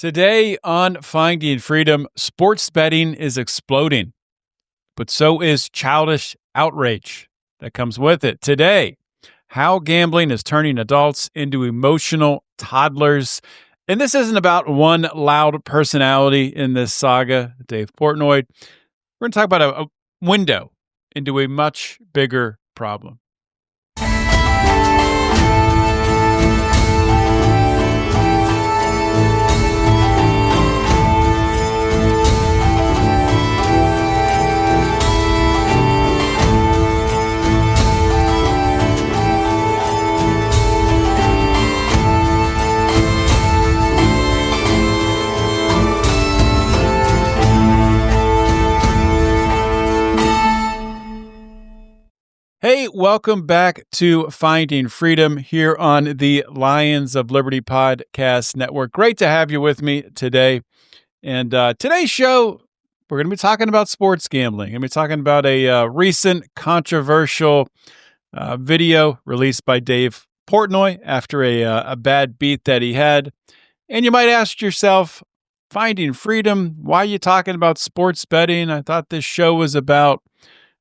Today on Finding Freedom, sports betting is exploding, but so is childish outrage that comes with it. Today, how gambling is turning adults into emotional toddlers. And this isn't about one loud personality in this saga, Dave Portnoy. We're going to talk about a window into a much bigger problem. Hey, welcome back to Finding Freedom here on the Lions of Liberty Podcast Network. Great to have you with me today. And today's show, we're going to be talking about sports gambling. We're going to be talking about a recent controversial video released by Dave Portnoy after a bad beat that he had. And you might ask yourself, Finding Freedom, why are you talking about sports betting? I thought this show was about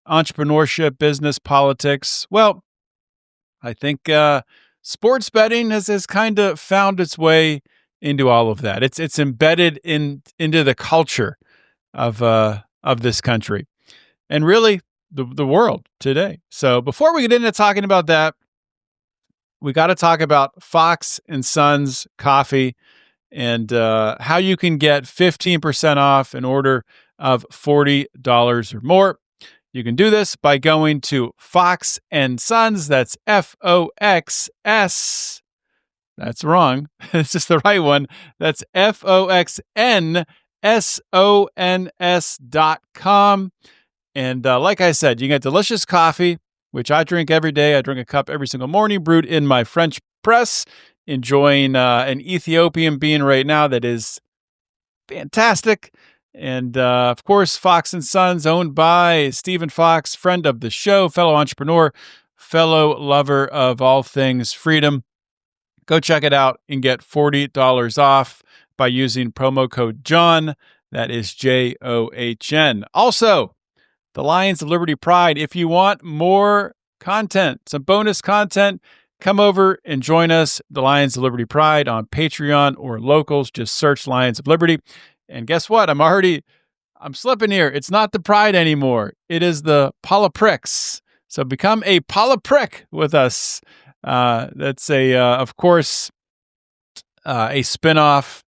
entrepreneurship, business, politics. Well, I think sports betting has kind of found its way into all of that. It's embedded into the culture of this country and really the world today. So before we get into talking about that, we got to talk about Fox and Sons coffee and how you can get 15% off an order of $40 or more. You can do this by going to Fox and Sons. That's Foxs. That's wrong. It's just the right one. That's FOXNSONS.com. And like I said, you get delicious coffee, which I drink every day. I drink a cup every single morning, brewed in my French press, enjoying an Ethiopian bean right now that is fantastic. And, of course, Fox & Sons, owned by Stephen Fox, friend of the show, fellow entrepreneur, fellow lover of all things freedom. Go check it out and get $40 off by using promo code JOHN. That is JOHN. Also, the Lions of Liberty Pride. If you want more content, some bonus content, come over and join us, the Lions of Liberty Pride, on Patreon or Locals. Just search Lions of Liberty. And guess what? I'm slipping here. It's not the Pride anymore. It is the Poliprix. So become a Poliprick with us. That's of course, a spinoff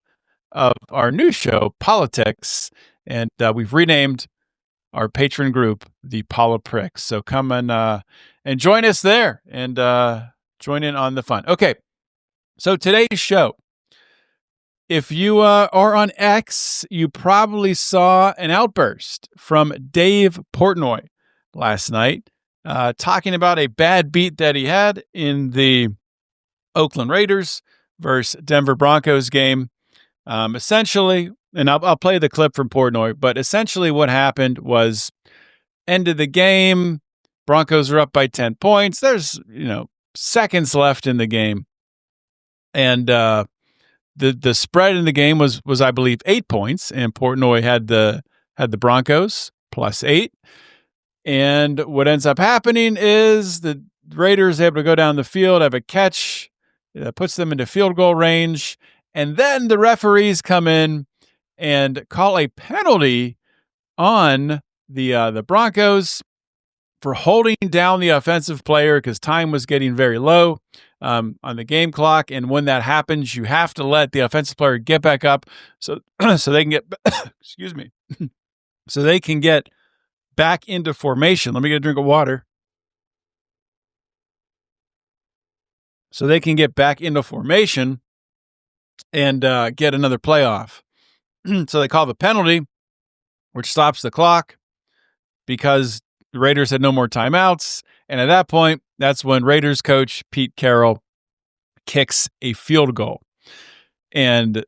of our new show, Politics. And we've renamed our patron group the Poliprix. So come and join us there and join in on the fun. Okay. So today's show. If you are on X, you probably saw an outburst from Dave Portnoy last night, talking about a bad beat that he had in the Oakland Raiders versus Denver Broncos game. Essentially, and I'll play the clip from Portnoy, but essentially what happened was end of the game, Broncos are up by 10 points. There's, seconds left in the game. And the spread in the game was I believe 8 points, and Portnoy had the Broncos +8. And what ends up happening is the Raiders able to go down the field, have a catch that puts them into field goal range, and then the referees come in and call a penalty on the Broncos for holding down the offensive player because time was getting very low on the game clock. And when that happens, you have to let the offensive player get back up so they can get, excuse me, so they can get back into formation. Let me get a drink of water. So they can get back into formation and get another playoff. So they call the penalty, which stops the clock because the Raiders had no more timeouts. And at that point, that's when Raiders coach Pete Carroll kicks a field goal. And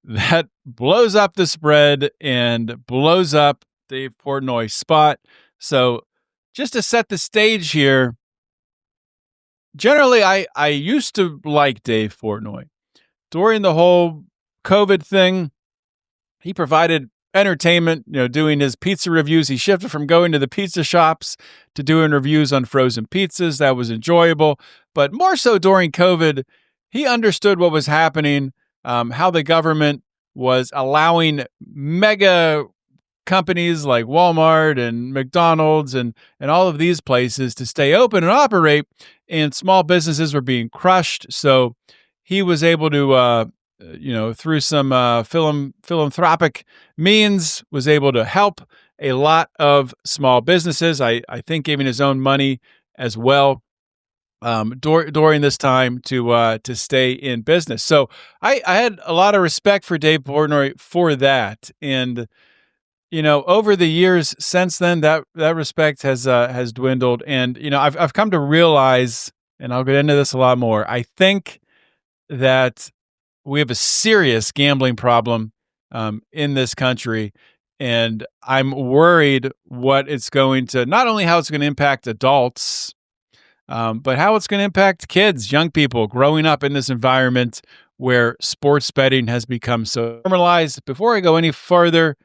that blows up the spread and blows up Dave Portnoy's spot. So just to set the stage here, generally I used to like Dave Portnoy. During the whole COVID thing, he provided entertainment, doing his pizza reviews. He shifted from going to the pizza shops to doing reviews on frozen pizzas. That was enjoyable. But more so during COVID, he understood what was happening, how the government was allowing mega companies like Walmart and McDonald's and all of these places to stay open and operate, and small businesses were being crushed. So he was able to, through some philanthropic means, was able to help a lot of small businesses. I think giving his own money as well during this time to stay in business. So I had a lot of respect for Dave Portnoy for that. And over the years since then, that respect has dwindled. And I've come to realize, and I'll get into this a lot more, I think that we have a serious gambling problem in this country, and I'm worried what it's going to, not only how it's going to impact adults, but how it's going to impact kids, young people growing up in this environment where sports betting has become so normalized. Before I go any further,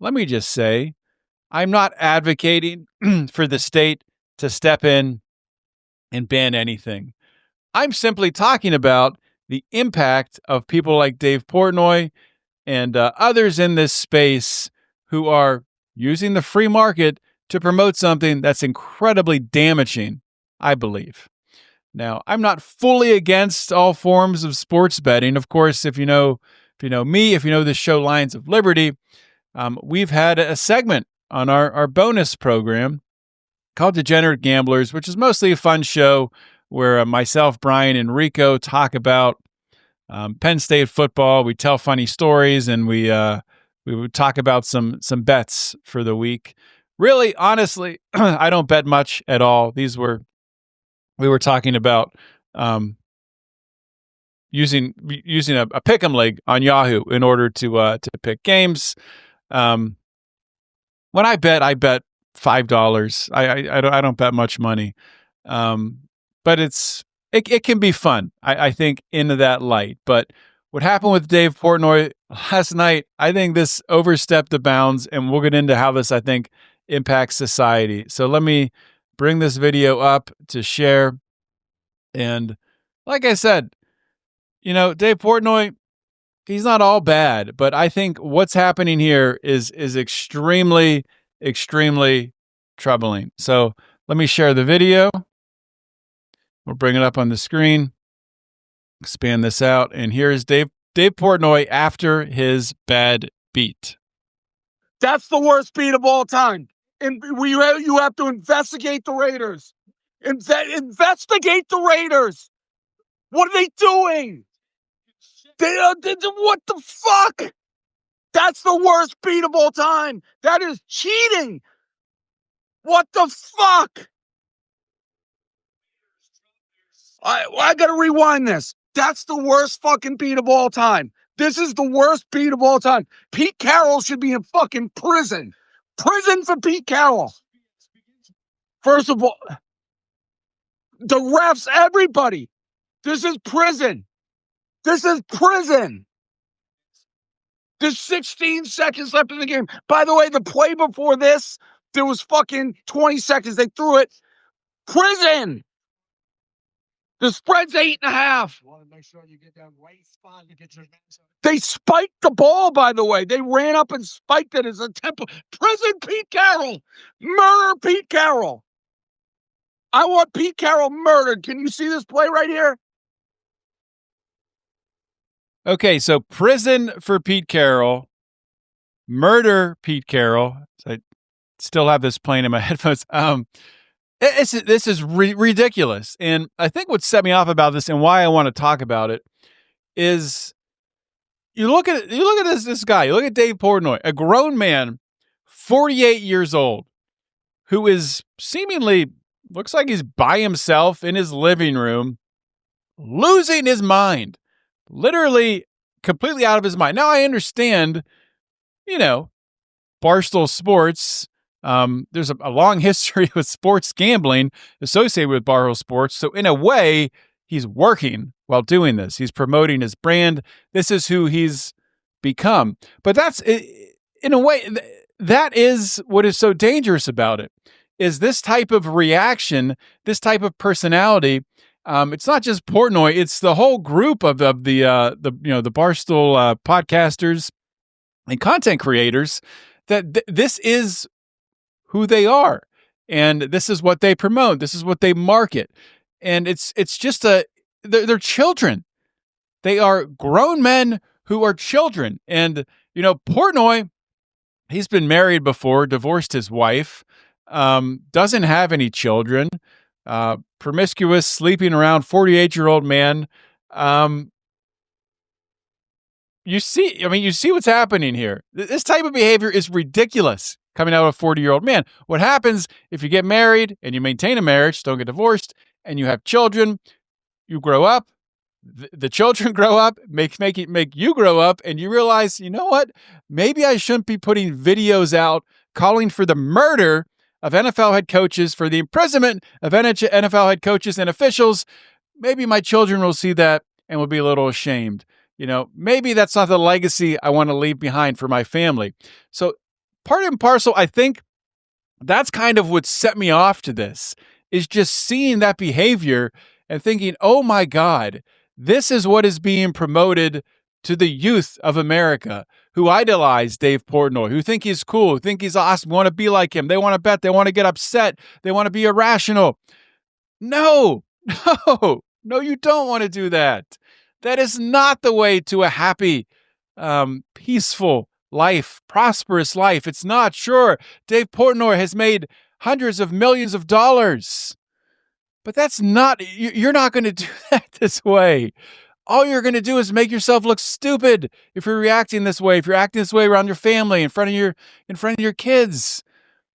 let me just say, I'm not advocating for the state to step in and ban anything. I'm simply talking about the impact of people like Dave Portnoy and others in this space who are using the free market to promote something that's incredibly damaging, I believe. Now, I'm not fully against all forms of sports betting. Of course, if you know me, if you know the show Lions of Liberty, we've had a segment on our bonus program called Degenerate Gamblers, which is mostly a fun show where myself, Brian, and Rico talk about Penn State football. We tell funny stories, and we would talk about some bets for the week. Really, honestly, I don't bet much at all. We were talking about using a pick'em league on Yahoo in order to pick games. When I bet $5. I don't bet much money, but it can be fun. I think into that light. But what happened with Dave Portnoy last night, I think this overstepped the bounds, and we'll get into how this, I think, impacts society. So let me bring this video up to share. And like I said, Dave Portnoy, he's not all bad, but I think what's happening here is extremely, extremely troubling. So let me share the video. We'll bring it up on the screen, expand this out, and here's Dave Portnoy after his bad beat. That's the worst beat of all time. And you have to investigate the Raiders. Investigate the Raiders. What are they doing? What the fuck? That's the worst beat of all time. That is cheating. What the fuck? I gotta rewind this. That's the worst fucking beat of all time. This is the worst beat of all time. Pete Carroll should be in fucking prison. Prison for Pete Carroll. First of all, the refs, everybody. This is prison. This is prison. There's 16 seconds left in the game. By the way, the play before this, there was fucking 20 seconds. They threw it. Prison. The spread's 8.5. You want to make sure you get that right spot. They spiked the ball, by the way. They ran up and spiked it as a tempo. Prison Pete Carroll. Murder Pete Carroll. I want Pete Carroll murdered. Can you see this play right here? Okay, so prison for Pete Carroll. Murder Pete Carroll. So I still have this playing in my headphones. This is ridiculous. And I think what set me off about this and why I want to talk about it is you look at this guy, you look at Dave Portnoy, a grown man, 48 years old, who is seemingly looks like he's by himself in his living room, losing his mind, literally completely out of his mind. Now I understand, Barstool Sports. There's a long history with sports gambling associated with Barstool Sports. So in a way, he's working while doing this. He's promoting his brand. This is who he's become. But that's, in a way, that is what is so dangerous about it, is this type of reaction, this type of personality. It's not just Portnoy; it's the whole group of the Barstool podcasters and content creators. That this is who they are, and this is what they promote. This is what they market, and it's just they're children. They are grown men who are children, and Portnoy. He's been married before, divorced his wife, doesn't have any children, promiscuous, sleeping around, 48-year-old man. You see what's happening here. This type of behavior is ridiculous coming out of a 40-year-old man. What happens if you get married and you maintain a marriage, don't get divorced, and you have children, you grow up, the children grow up, make you grow up, and you realize, you know what? Maybe I shouldn't be putting videos out calling for the murder of NFL head coaches, for the imprisonment of NFL head coaches and officials. Maybe my children will see that and will be a little ashamed. Maybe that's not the legacy I want to leave behind for my family. So part and parcel, I think that's kind of what set me off to this, is just seeing that behavior and thinking, oh my God, this is what is being promoted to the youth of America who idolize Dave Portnoy, who think he's cool, who think he's awesome, want to be like him. They want to bet. They want to get upset. They want to be irrational. No, you don't want to do that. That is not the way to a happy, peaceful life, prosperous life. It's not. Sure, Dave Portnoy has made hundreds of millions of dollars. But that's not, you're not going to do that this way. All you're going to do is make yourself look stupid if you're reacting this way, if you're acting this way around your family, in front of your kids.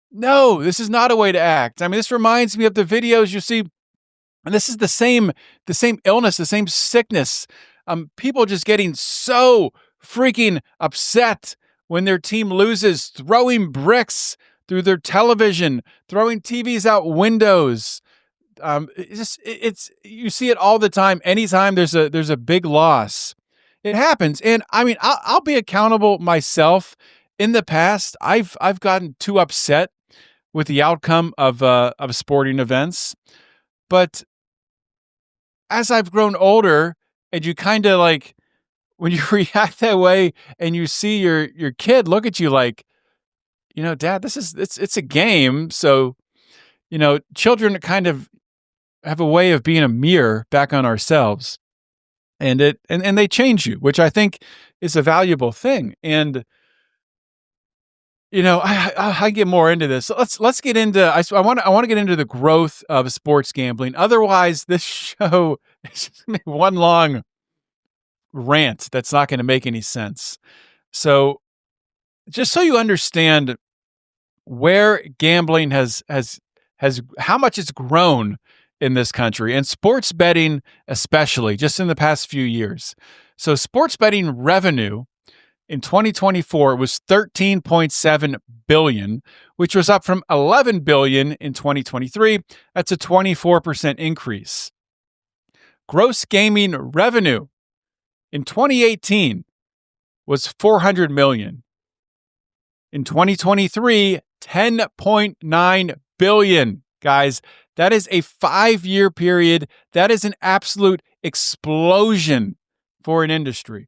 No, this is not a way to act. I mean, this reminds me of the videos you see, and this is the same illness, the same sickness. People just getting so freaking upset when their team loses, throwing bricks through their television, throwing TVs out windows. It's you see it all the time. Anytime there's a big loss, it happens. And I mean, I'll be accountable myself. In the past, I've gotten too upset with the outcome of sporting events, but as I've grown older, and you kind of like when you react that way, and you see your kid look at you like, Dad, it's a game. So, children kind of have a way of being a mirror back on ourselves, and they change you, which I think is a valuable thing. And I get more into this. So let's get into. I want to get into the growth of sports gambling. Otherwise, this show is just gonna be one long rant that's not going to make any sense. So, just so you understand where gambling has how much it's grown in this country, and sports betting especially, just in the past few years. So sports betting revenue in 2024 was $13.7 billion, which was up from $11 billion in 2023. That's a 24% increase. Gross gaming revenue in 2018 was $400 million. In 2023, $10.9 billion. Guys, that is a 5-year period. That is an absolute explosion for an industry.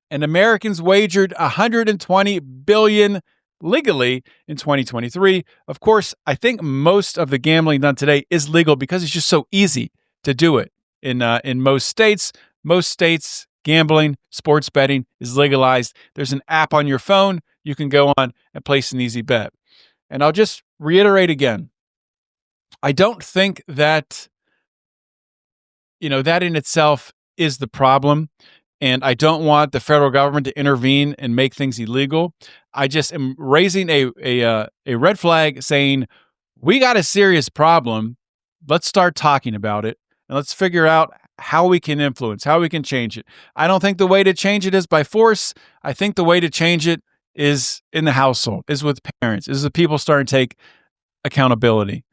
And Americans wagered $120 billion legally in 2023. Of course, I think most of the gambling done today is legal because it's just so easy to do it in most states. Most states, gambling, sports betting is legalized. There's an app on your phone. You can go on and place an easy bet. And I'll just reiterate again. I don't think that, that in itself is the problem. And I don't want the federal government to intervene and make things illegal. I just am raising a red flag saying, we got a serious problem. Let's start talking about it. And let's figure out how we can influence, how we can change it. I don't think the way to change it is by force. I think the way to change it is in the household, is with parents, is with people starting to take accountability.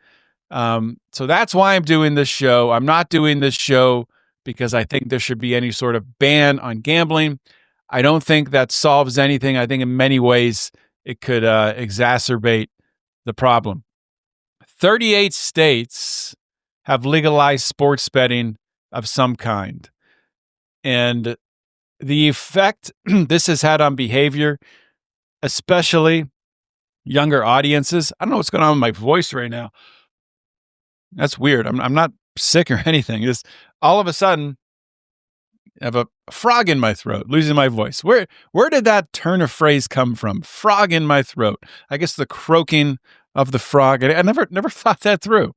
So that's why I'm doing this show. I'm not doing this show because I think there should be any sort of ban on gambling. I don't think that solves anything. I think in many ways it could exacerbate the problem. 38 states have legalized sports betting of some kind. And the effect this has had on behavior, especially younger audiences. I don't know what's going on with my voice right now. That's weird. I'm not sick or anything. Just all of a sudden, I have a frog in my throat, losing my voice. Where did that turn of phrase come from? Frog in my throat. I guess the croaking of the frog. I never thought that through.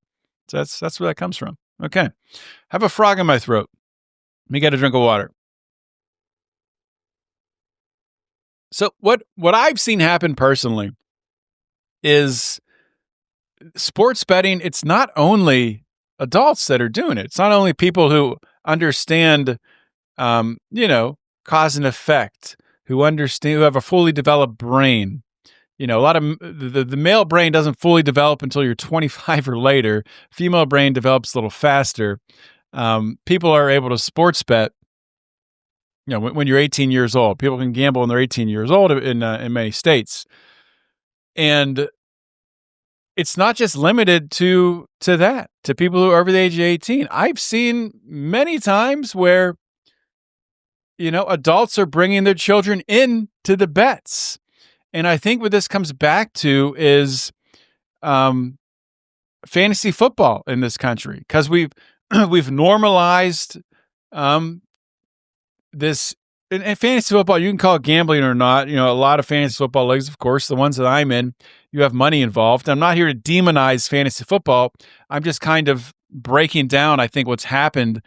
So that's where that comes from. Okay. Have a frog in my throat. Let me get a drink of water. So what I've seen happen personally is sports betting. It's not only adults that are doing it. It's not only people who understand, cause and effect, who have a fully developed brain. A lot of the male brain doesn't fully develop until you're 25 or later. Female brain develops a little faster. People are able to sports bet. When you're 18 years old, people can gamble when they're 18 years old in many states, and it's not just limited to people who are over the age of 18. I've seen many times where adults are bringing their children into the bets, and I think what this comes back to is fantasy football in this country, because we've normalized this. In fantasy football, you can call it gambling or not. A lot of fantasy football leagues, of course, the ones that I'm in, you have money involved. I'm not here to demonize fantasy football. I'm just kind of breaking down, I think, what's happened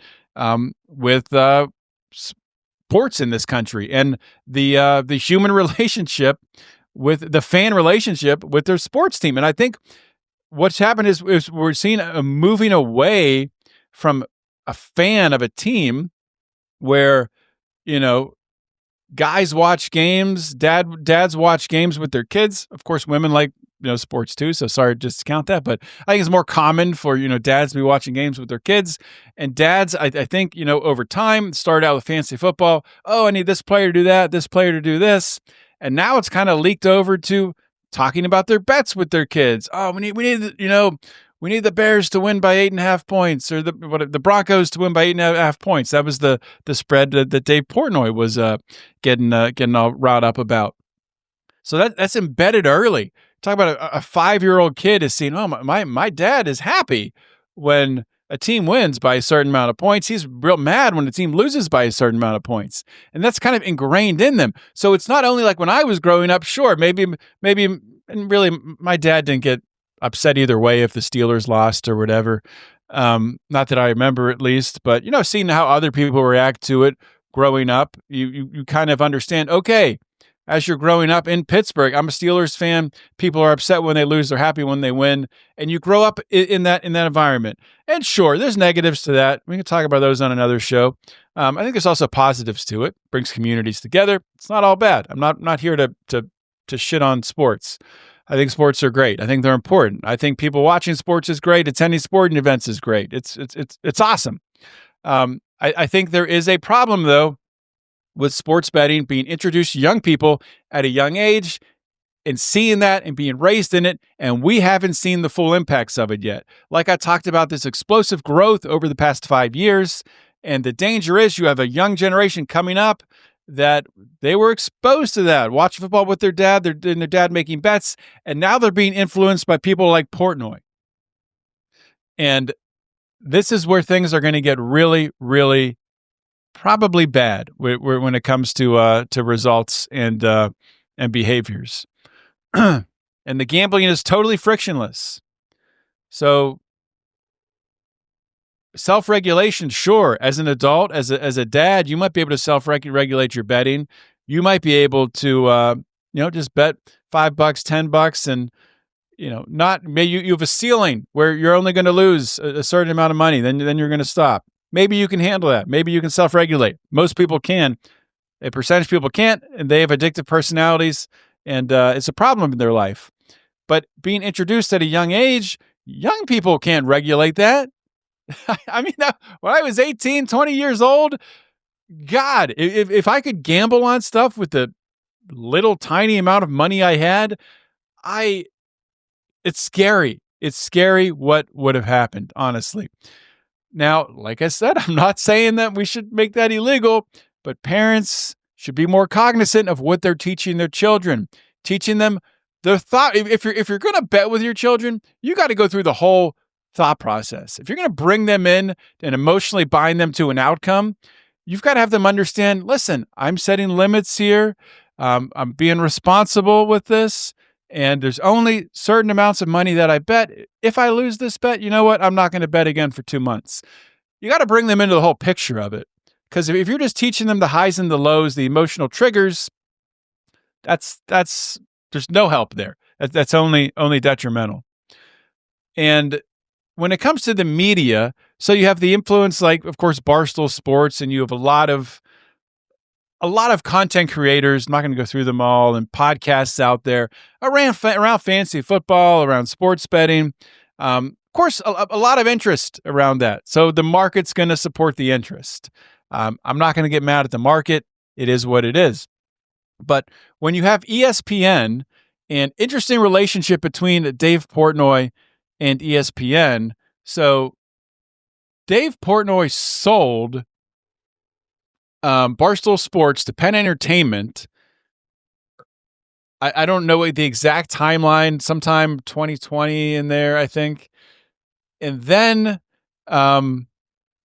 with sports in this country and the human relationship with the fan relationship with their sports team. And I think what's happened is we're seeing a moving away from a fan of a team where guys watch games, dads watch games with their kids. Of course, women like sports too, so sorry to discount that, but I think it's more common for dads to be watching games with their kids. And dads, I think over time started out with fantasy football. Oh, I need this player to do that, this player to do this, and now it's kind of leaked over to talking about their bets with their kids. Oh, we need the Bears to win by 8.5 points, or the Broncos to win by 8.5 points. That was the spread that Dave Portnoy was getting all riled up about. So that's embedded early. Talk about a 5-year-old kid is seeing, oh, my dad is happy when a team wins by a certain amount of points. He's real mad when the team loses by a certain amount of points. And that's kind of ingrained in them. So it's not only like when I was growing up, sure, maybe, and really my dad didn't get upset either way if the Steelers lost or whatever. Not that I remember, at least, but seeing how other people react to it growing up, you kind of understand, okay, as you're growing up in Pittsburgh, I'm a Steelers fan. People are upset when they lose, they're happy when they win, and you grow up in that environment. And sure, there's negatives to that. We can talk about those on another show. I think there's also positives to it. Brings communities together. It's not all bad. I'm not here to shit on sports. I think sports are great. I think they're important. I think people watching sports is great. Attending sporting events is great. It's awesome. I think there is a problem, though, with sports betting being introduced to young people at a young age and seeing that and being raised in it, and we haven't seen the full impacts of it yet. Like I talked about, this explosive growth over the past 5 years, and the danger is you have a young generation coming up that they were exposed to that, watching football with their dad, and their dad making bets, and now they're being influenced by people like Portnoy. And this is where things are going to get really, really probably bad when it comes to results and behaviors. And the gambling is totally frictionless. So self-regulation, sure. As an adult, as a dad, you might be able to self-regulate your betting. You might be able to, just bet $5, $10, and not maybe you have a ceiling where you're only going to lose a certain amount of money. Then you're going to stop. Maybe you can handle that. Maybe you can self-regulate. Most people can. A percentage of people can't, and they have addictive personalities, and it's a problem in their life. But being introduced at a young age, young people can't regulate that. I mean, when I was 18, 20 years old, God, if I could gamble on stuff with the little tiny amount of money I had, it's scary. It's scary what would have happened, honestly. Now, like I said, I'm not saying that we should make that illegal, but parents should be more cognizant of what they're teaching their children, teaching them the thought. If you're going to bet with your children, you got to go through the whole thought process. If you're going to bring them in and emotionally bind them to an outcome, you've got to have them understand, listen, I'm setting limits here. I'm being responsible with this. And there's only certain amounts of money that I bet. If I lose this bet, you know what? I'm not going to bet again for 2 months. You got to bring them into the whole picture of it. Because if you're just teaching them the highs and the lows, the emotional triggers, there's no help there. That's only detrimental. And when it comes to the media, so you have the influence, like, of course, Barstool Sports, and you have a lot of content creators. I'm not going to go through them all, and podcasts out there around fantasy football, around sports betting. Of course, a lot of interest around that. So the market's going to support the interest. I'm not going to get mad at the market. It is what it is. But when you have ESPN, an interesting relationship between Dave Portnoy and ESPN. So Dave Portnoy sold Barstool Sports to Penn Entertainment. I don't know the exact timeline, sometime 2020 in there, I think. And then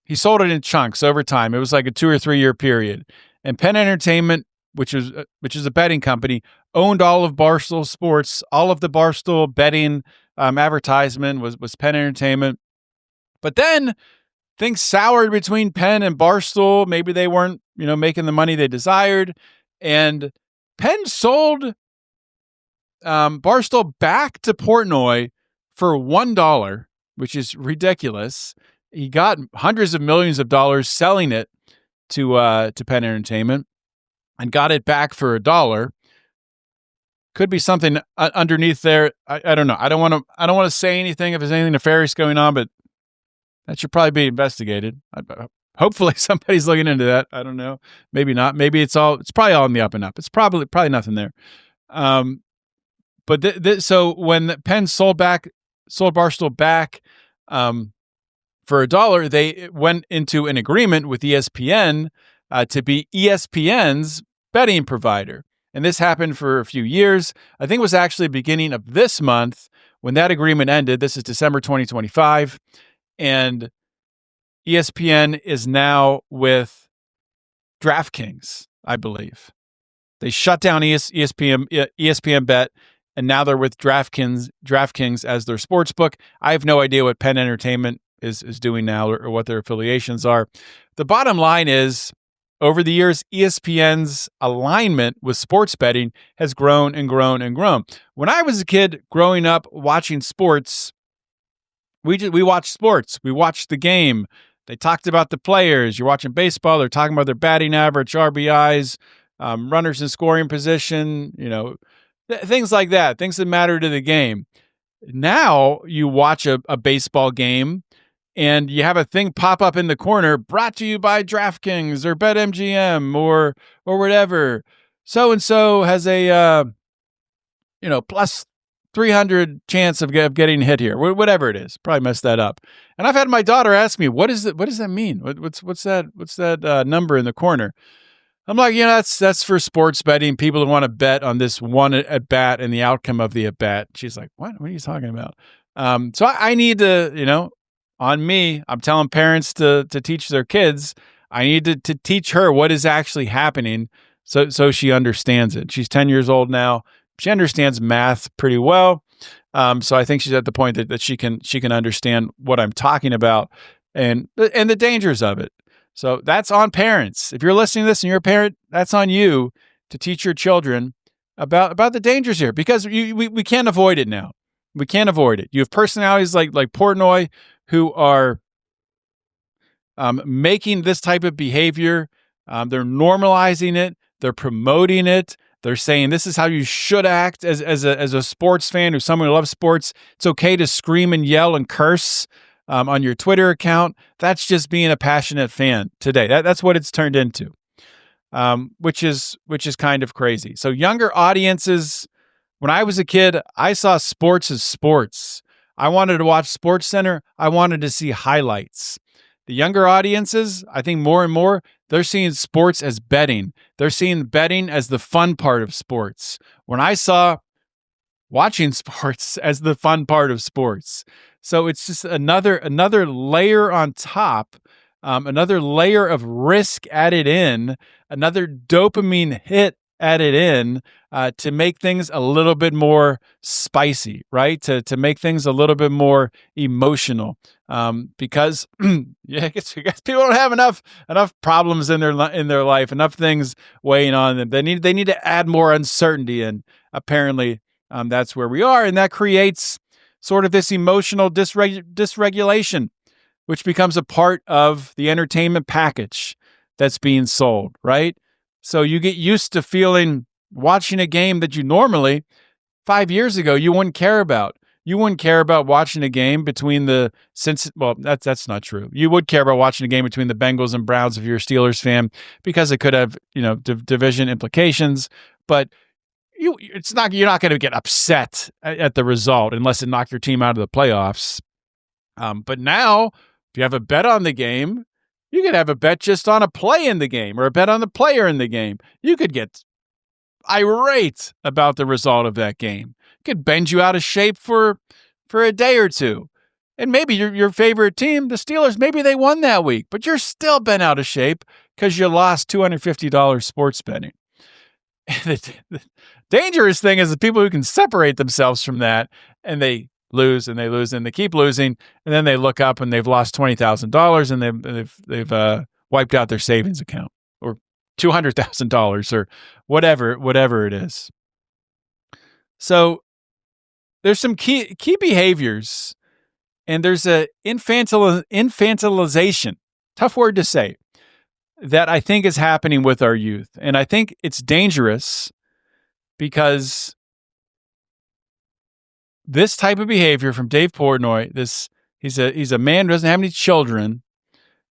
he sold it in chunks over time. It was like a 2 or 3 year period. And Penn Entertainment, which is a betting company, owned all of Barstool Sports. All of the Barstool betting advertisement was Penn Entertainment. But then things soured between Penn and Barstool. Maybe they weren't, making the money they desired. And Penn sold Barstool back to Portnoy for $1, which is ridiculous. He got hundreds of millions of dollars selling it to Penn Entertainment and got it back for $1. Could be something underneath there. I don't know. I don't want to say anything if there's anything nefarious going on, but that should probably be investigated. Hopefully somebody's looking into that. I don't know. Maybe not. Maybe it's probably all in the up and up. It's probably nothing there. But so when Penn sold Barstool back for $1, they went into an agreement with ESPN to be ESPN's betting provider. And this happened for a few years. I think it was actually the beginning of this month when that agreement ended. This is December 2025. And ESPN is now with DraftKings, I believe. They shut down ESPN Bet, and now they're with DraftKings as their sports book. I have no idea what Penn Entertainment is doing now or what their affiliations are. The bottom line is, over the years, ESPN's alignment with sports betting has grown and grown and grown. When I was a kid growing up watching sports, we watched sports. We watched the game. They talked about the players. You're watching baseball. They're talking about their batting average, RBIs, runners in scoring position, things like that, things that matter to the game. Now you watch a baseball game and you have a thing pop up in the corner, brought to you by DraftKings or BetMGM or whatever. So-and-so has a, plus 300 chance of getting hit here, whatever it is. Probably messed that up. And I've had my daughter ask me, what does that mean? What's that number in the corner? I'm like, that's for sports betting. People who want to bet on this one at bat and the outcome of the at bat. She's like, what are you talking about? So I need to, on me, I'm telling parents to teach their kids. I need to teach her what is actually happening so she understands it. She's 10 years old now. She understands math pretty well. So I think she's at the point that she can understand what I'm talking about and the dangers of it. So that's on parents. If you're listening to this and you're a parent, that's on you to teach your children about the dangers here, because we can't avoid it now. We can't avoid it. You have personalities like Portnoy who are making this type of behavior. They're normalizing it. They're promoting it. They're saying this is how you should act as a sports fan or someone who loves sports. It's okay to scream and yell and curse. on your Twitter account. That's just being a passionate fan today. That's what it's turned into, which is kind of crazy. So younger audiences, when I was a kid, I saw sports as sports. I wanted to watch Sports Center. I wanted to see highlights. The younger audiences, I think more and more, they're seeing sports as betting. They're seeing betting as the fun part of sports. When I saw watching sports as the fun part of sports. So it's just another layer on top, another layer of risk added in, another dopamine hit added in to make things a little bit more spicy, right? To make things a little bit more emotional, because I guess people don't have enough problems in their life, enough things weighing on them. They need to add more uncertainty, and apparently that's where we are, and that creates sort of this emotional dysregulation, which becomes a part of the entertainment package that's being sold, right? So you get used to watching a game that you normally 5 years ago you wouldn't care about. You wouldn't care about watching a game between that's not true. You would care about watching a game between the Bengals and Browns if you're a Steelers fan, because it could have, division implications, but you're not going to get upset at the result unless it knocked your team out of the playoffs. But now, if you have a bet on the game, you could have a bet just on a play in the game or a bet on the player in the game. You could get irate about the result of that game. It could bend you out of shape for a day or two. And maybe your favorite team, the Steelers, maybe they won that week, but you're still bent out of shape because you lost $250 sports betting. The dangerous thing is the people who can separate themselves from that, and they lose and they lose and they keep losing, and then they look up and they've lost $20,000 and they've wiped out their savings account, or $200,000 or whatever it is. So there's some key behaviors, and there's a infantilization, tough word to say, that I think is happening with our youth. And I think it's dangerous because this type of behavior from Dave Portnoy, he's a man who doesn't have any children,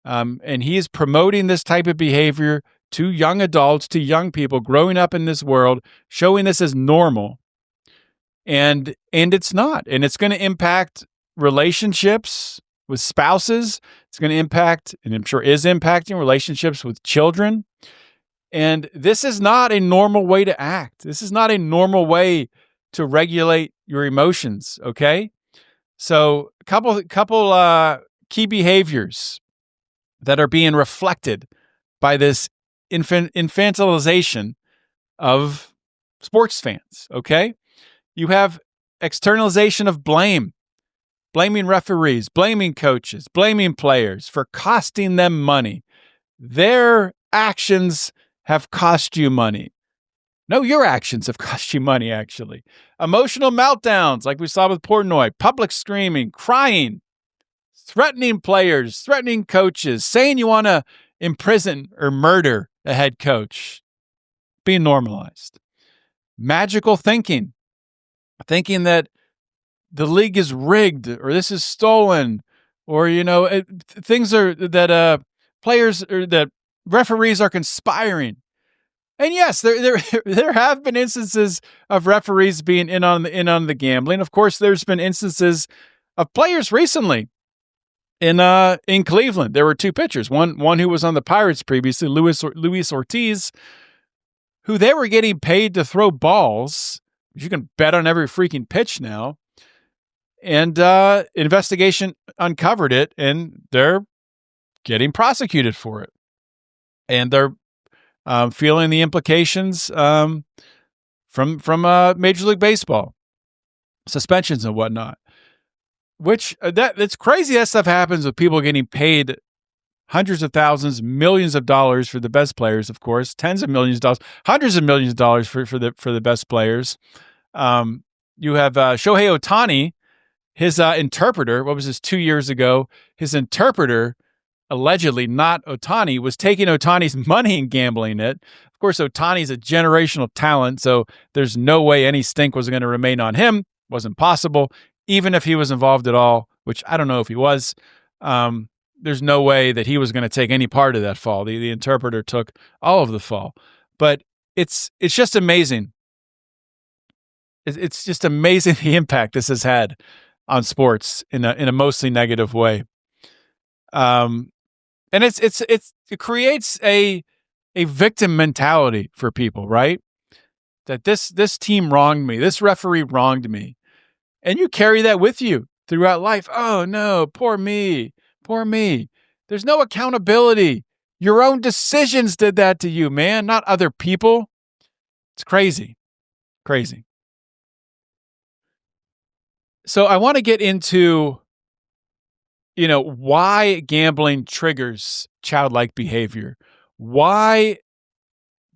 and he is promoting this type of behavior to young adults, to young people growing up in this world, showing this as normal. And it's not. And it's going to impact relationships with spouses. It's going to impact, and I'm sure is impacting, relationships with children. And this is not a normal way to act. This is not a normal way to regulate your emotions, okay? So a couple key behaviors that are being reflected by this infantilization of sports fans, okay? You have externalization of blame, blaming referees, blaming coaches, blaming players for costing them money. Their actions have cost you money. No, your actions have cost you money, actually. Emotional meltdowns, like we saw with Portnoy, public screaming, crying, threatening players, threatening coaches, saying you want to imprison or murder a head coach, being normalized. Magical thinking that the league is rigged, or this is stolen, or things are that players or that referees are conspiring. And yes, there have been instances of referees being in on the gambling. Of course, there's been instances of players recently in Cleveland. There were two pitchers, one who was on the Pirates previously, Luis Ortiz, who they were getting paid to throw balls. You can bet on every freaking pitch now. And investigation uncovered it, and they're getting prosecuted for it. And they're feeling the implications from Major League Baseball, suspensions and whatnot. Which it's crazy that stuff happens with people getting paid hundreds of thousands, millions of dollars for the best players, of course, tens of millions of dollars, hundreds of millions of dollars for the best players. You have Shohei Ohtani, his interpreter. What was this, 2 years ago? His interpreter, allegedly not Ohtani, was taking Ohtani's money and gambling it. Of course, Ohtani's a generational talent, so there's no way any stink was going to remain on him. Wasn't possible. Even if he was involved at all, which I don't know if he was. There's no way that he was going to take any part of that fall. The interpreter took all of the fall. But it's just amazing. It's just amazing the impact this has had on sports in a mostly negative way. And it creates a victim mentality for people, right? That this team wronged me, this referee wronged me, and you carry that with you throughout life. Oh no, poor me, poor me. There's no accountability. Your own decisions did that to you, man, not other people. It's crazy, crazy. So I want to get into, why gambling triggers childlike behavior, why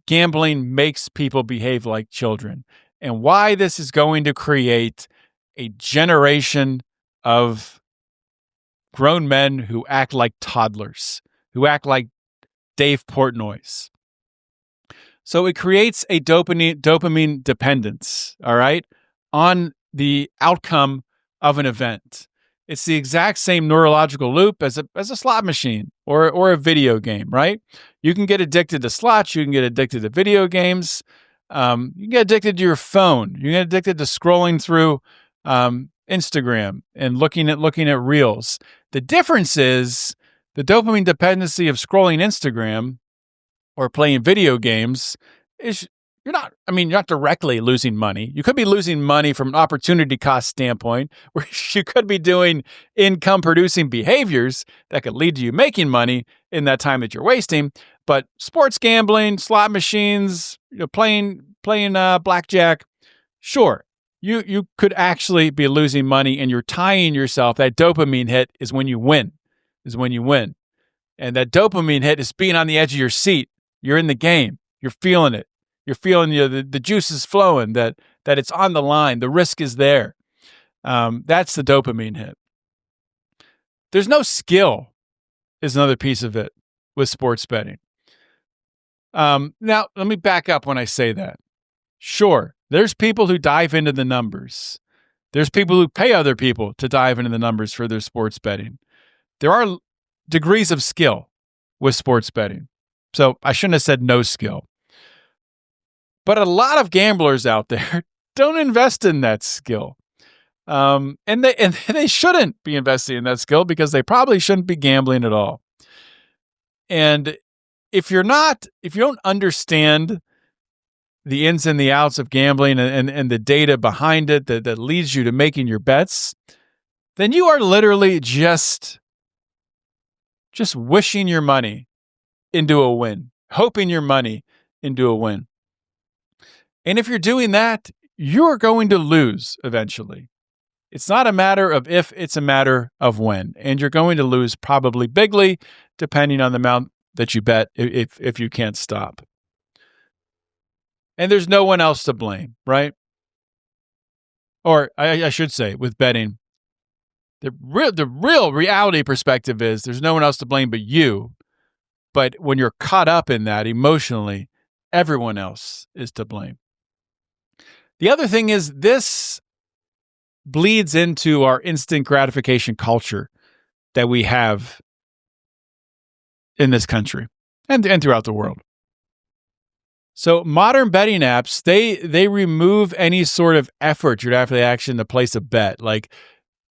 gambling makes people behave like children, and why this is going to create a generation of grown men who act like toddlers, who act like Dave Portnoys. So it creates a dopamine dependence, all right, on the outcome of an event. It's the exact same neurological loop as a slot machine or a video game, right? You can get addicted to slots. You can get addicted to video games. You can get addicted to your phone. You can get addicted to scrolling through Instagram and looking at reels. The difference is the dopamine dependency of scrolling Instagram or playing video games is you're not directly losing money. You could be losing money from an opportunity cost standpoint, where you could be doing income producing behaviors that could lead to you making money in that time that you're wasting. But sports gambling, slot machines, playing blackjack, sure, you could actually be losing money, and you're tying yourself. That dopamine hit is when you win, and that dopamine hit is being on the edge of your seat. You're in the game. You're feeling it. You're feeling the juice is flowing, that it's on the line. The risk is there. That's the dopamine hit. There's no skill is another piece of it with sports betting. Now, let me back up when I say that. Sure, there's people who dive into the numbers. There's people who pay other people to dive into the numbers for their sports betting. There are degrees of skill with sports betting. So I shouldn't have said no skill. But a lot of gamblers out there don't invest in that skill. And they shouldn't be investing in that skill, because they probably shouldn't be gambling at all. And if you don't understand the ins and the outs of gambling and the data behind it that leads you to making your bets, then you are literally just wishing your money into a win, hoping your money into a win. And if you're doing that, you're going to lose eventually. It's not a matter of if, it's a matter of when. And you're going to lose probably bigly, depending on the amount that you bet, if you can't stop. And there's no one else to blame, right? Or I should say, with betting, the real reality perspective is there's no one else to blame but you. But when you're caught up in that emotionally, everyone else is to blame. The other thing is, this bleeds into our instant gratification culture that we have in this country and throughout the world. So modern betting apps, they remove any sort of effort you'd have to action to place a bet. Like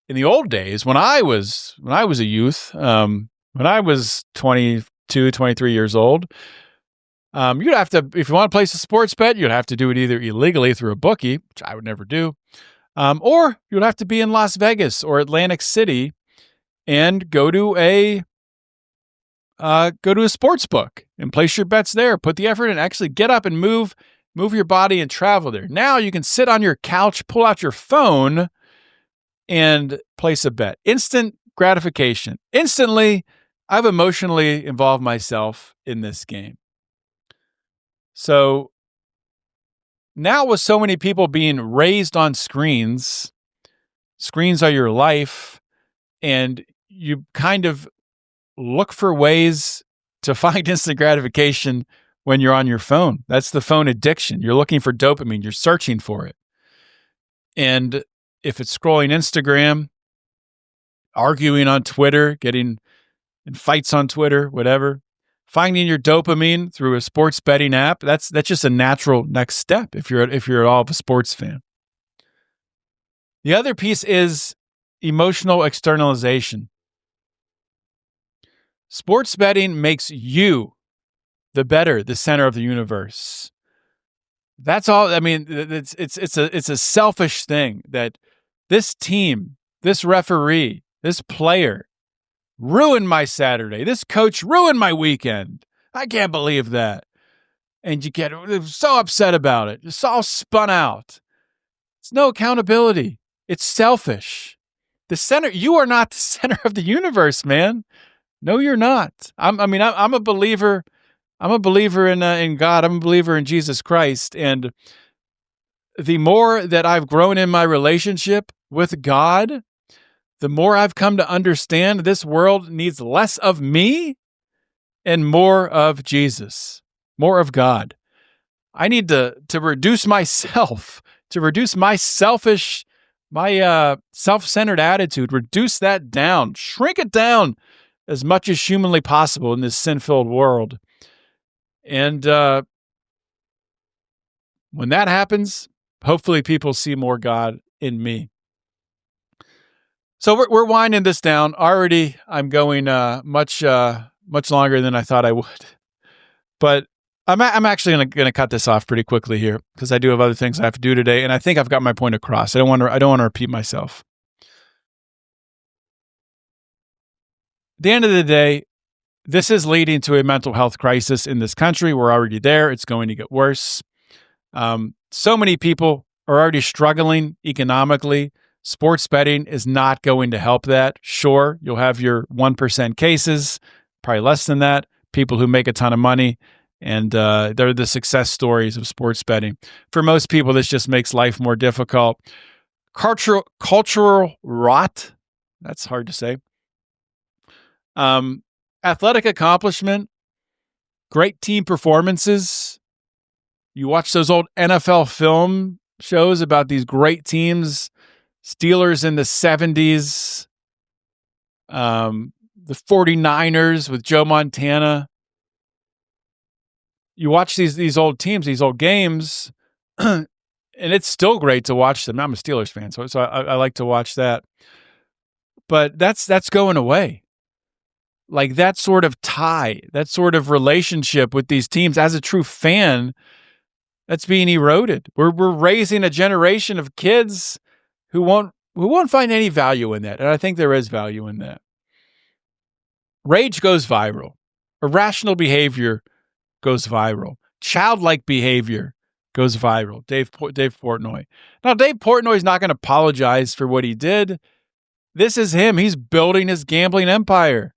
in the old days, when I was a youth, when I was 22, 23 years old, you'd have to, if you want to place a sports bet, you'd have to do it either illegally through a bookie, which I would never do, or you'd have to be in Las Vegas or Atlantic City and go to a sports book and place your bets there. Put the effort in, actually get up and move your body and travel there. Now you can sit on your couch, pull out your phone, and place a bet. Instant gratification. Instantly, I've emotionally involved myself in this game. So now, with so many people being raised on screens are your life, and you kind of look for ways to find instant gratification when you're on your phone. That's the phone addiction. You're looking for dopamine. You're searching for it. And if it's scrolling Instagram, arguing on Twitter, getting in fights on Twitter, whatever. Finding your dopamine through a sports betting app, that's just a natural next step if you're at all of a sports fan. The other piece is emotional externalization. Sports betting makes you the center of the universe. That's all. I mean, it's a selfish thing that this team, this referee, this player ruined my Saturday. This coach ruined my weekend. I can't believe that. And you get so upset about it. It's all spun out. It's no accountability. It's selfish. You are not the center of the universe, man. No, you're not. I'm a believer. I'm a believer in God. I'm a believer in Jesus Christ. And the more that I've grown in my relationship with God, the more I've come to understand this world needs less of me and more of Jesus, more of God. I need to reduce myself, to reduce my self-centered attitude, reduce that down, shrink it down as much as humanly possible in this sin-filled world. And when that happens, hopefully people see more God in me. So we're winding this down. Already I'm going much longer than I thought I would. But I'm actually going to cut this off pretty quickly here because I do have other things I have to do today, and I think I've got my point across. I don't want to repeat myself. At the end of the day, this is leading to a mental health crisis in this country. We're already there. It's going to get worse. So many people are already struggling economically. Sports betting is not going to help that. Sure, you'll have your 1% cases, probably less than that, people who make a ton of money, and they're the success stories of sports betting. For most people, this just makes life more difficult. Cultural rot, that's hard to say. Athletic accomplishment, great team performances. You watch those old NFL film shows about these great teams, Steelers in the 70s, the 49ers with Joe Montana. You watch these old teams, these old games, and it's still great to watch them. I'm a Steelers fan, so I like to watch that. But that's going away. Like that sort of tie, that sort of relationship with these teams as a true fan, that's being eroded. We're raising a generation of kids who won't find any value in that. And I think there is value in that. Rage goes viral. Irrational behavior goes viral. Childlike behavior goes viral. Dave Portnoy. Now, Dave Portnoy is not going to apologize for what he did. This is him. He's building his gambling empire.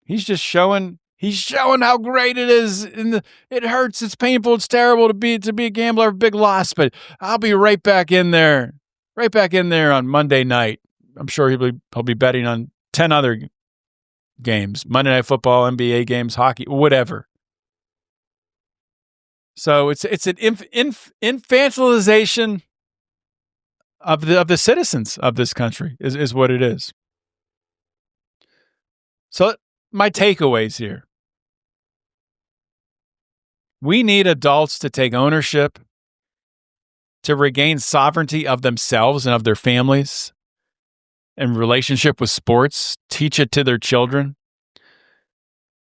He's just showing how great it is. It hurts. It's painful. It's terrible to be a gambler of a big loss, but I'll be right back in there on Monday night. I'm sure he'll be betting on 10 other games, Monday Night Football, NBA games, hockey, whatever. So it's an infantilization of the citizens of this country is what it is. So my takeaways here. We need adults to take ownership, to regain sovereignty of themselves and of their families and relationship with sports, teach it to their children.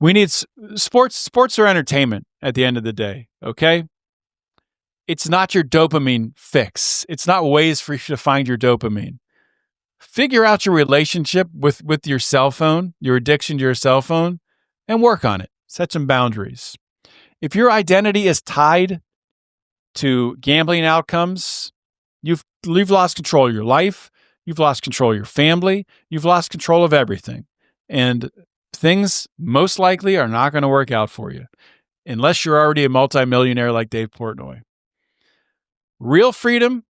We need sports are entertainment at the end of the day, okay? It's not your dopamine fix. It's not ways for you to find your dopamine. Figure out your relationship with your cell phone, your addiction to your cell phone, and work on it. Set some boundaries. If your identity is tied to gambling outcomes, you've lost control of your life, you've lost control of your family, you've lost control of everything. And things most likely are not going to work out for you unless you're already a multimillionaire like Dave Portnoy. Real freedom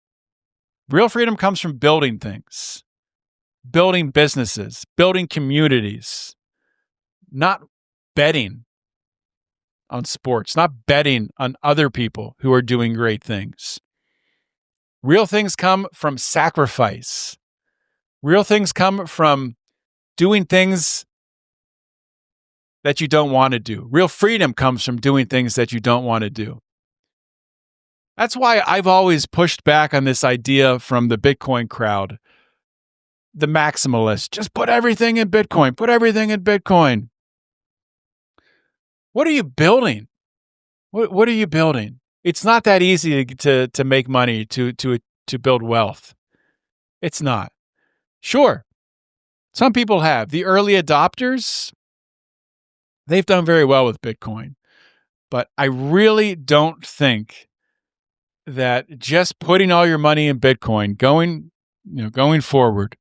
comes from building things, building businesses, building communities, not betting on sports, not betting on other people who are doing great things. Real things come from sacrifice. Real things come from doing things that you don't want to do. Real freedom comes from doing things that you don't want to do. That's why I've always pushed back on this idea from the Bitcoin crowd. The maximalists, just put everything in Bitcoin, put everything in Bitcoin. What are you building? What are you building? It's not that easy to make money, to build wealth. It's not. Sure, some people have. The early adopters, they've done very well with Bitcoin. But I really don't think that just putting all your money in Bitcoin, going forward,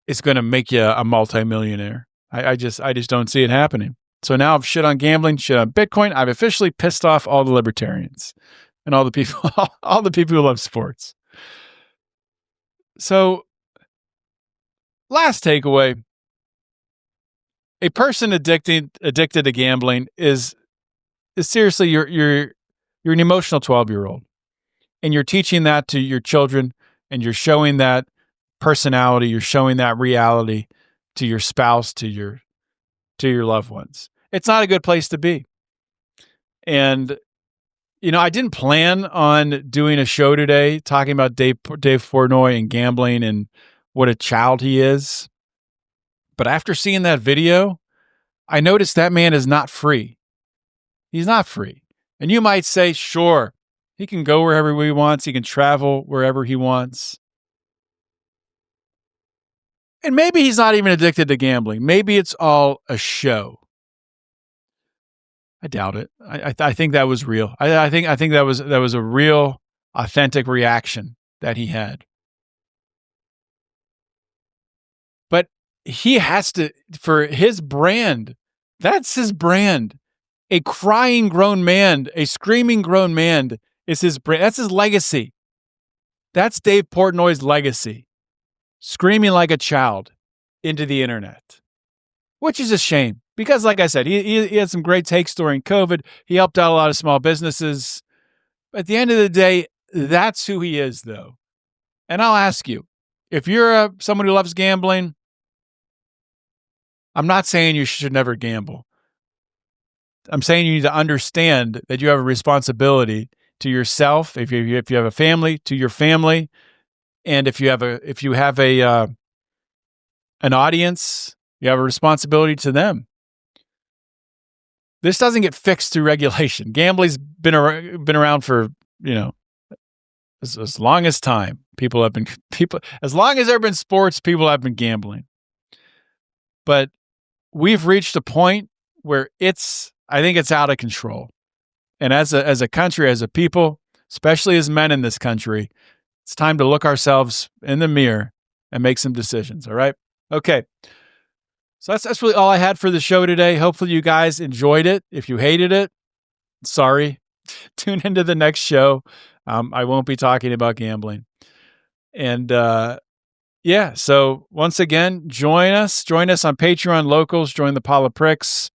is going to make you a multimillionaire. I just don't see it happening. So now I've shit on gambling, shit on Bitcoin. I've officially pissed off all the libertarians and all the people, all the people who love sports. So, last takeaway: a person addicted to gambling is seriously you're an emotional 12-year-old, and you're teaching that to your children, and you're showing that personality, you're showing that reality to your spouse, to your loved ones. It's not a good place to be. And I didn't plan on doing a show today talking about Dave Portnoy and gambling and what a child he is. But after seeing that video, I noticed that man is not free. He's not free. And you might say, sure, he can go wherever he wants. He can travel wherever he wants. And maybe he's not even addicted to gambling. Maybe it's all a show. I doubt it. I think that was real. I think that was a real, authentic reaction that he had. But he has to, for his brand, that's his brand. A crying grown man, a screaming grown man is his brand. That's his legacy. That's Dave Portnoy's legacy. Screaming like a child into the internet, which is a shame because, like I said, he had some great takes during COVID. He helped out a lot of small businesses. At the end of the day, that's who he is, though. And I'll ask you, if you're someone who loves gambling, I'm not saying you should never gamble. I'm saying you need to understand that you have a responsibility to yourself, if you have a family, to your family, and if you have an audience, you have a responsibility to them. This doesn't get fixed through regulation. Gambling's been around for as long as time. As long as there have been sports, people have been gambling. But we've reached a point where I think it's out of control. And as a country, as a people, especially as men in this country, it's time to look ourselves in the mirror and make some decisions. All right. Okay. So that's really all I had for the show today. Hopefully you guys enjoyed it. If you hated it, sorry. Tune into the next show. I won't be talking about gambling. And so once again, join us on Patreon Locals, join the Pile of Pricks.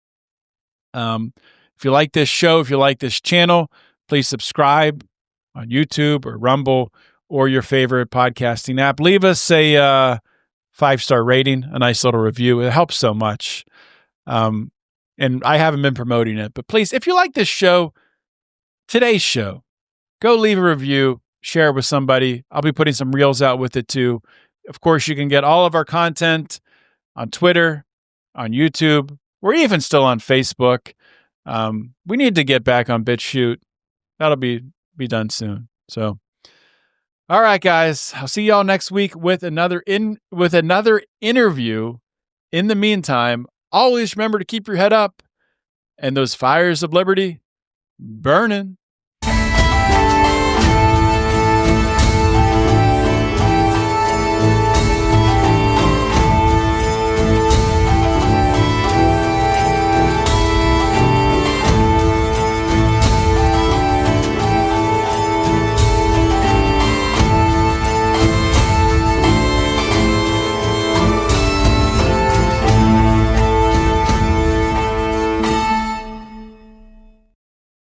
If you like this show, if you like this channel, please subscribe on YouTube or Rumble or your favorite podcasting app. Leave us a 5-star rating, a nice little review. It helps so much. And I haven't been promoting it, but please, if you like this show, today's show, go leave a review, share it with somebody. I'll be putting some reels out with it too. Of course, you can get all of our content on Twitter, on YouTube. We're even still on Facebook. We need to get back on BitChute. That'll be done soon. So, all right, guys. I'll see y'all next week with another interview. In the meantime, always remember to keep your head up and those fires of liberty burning.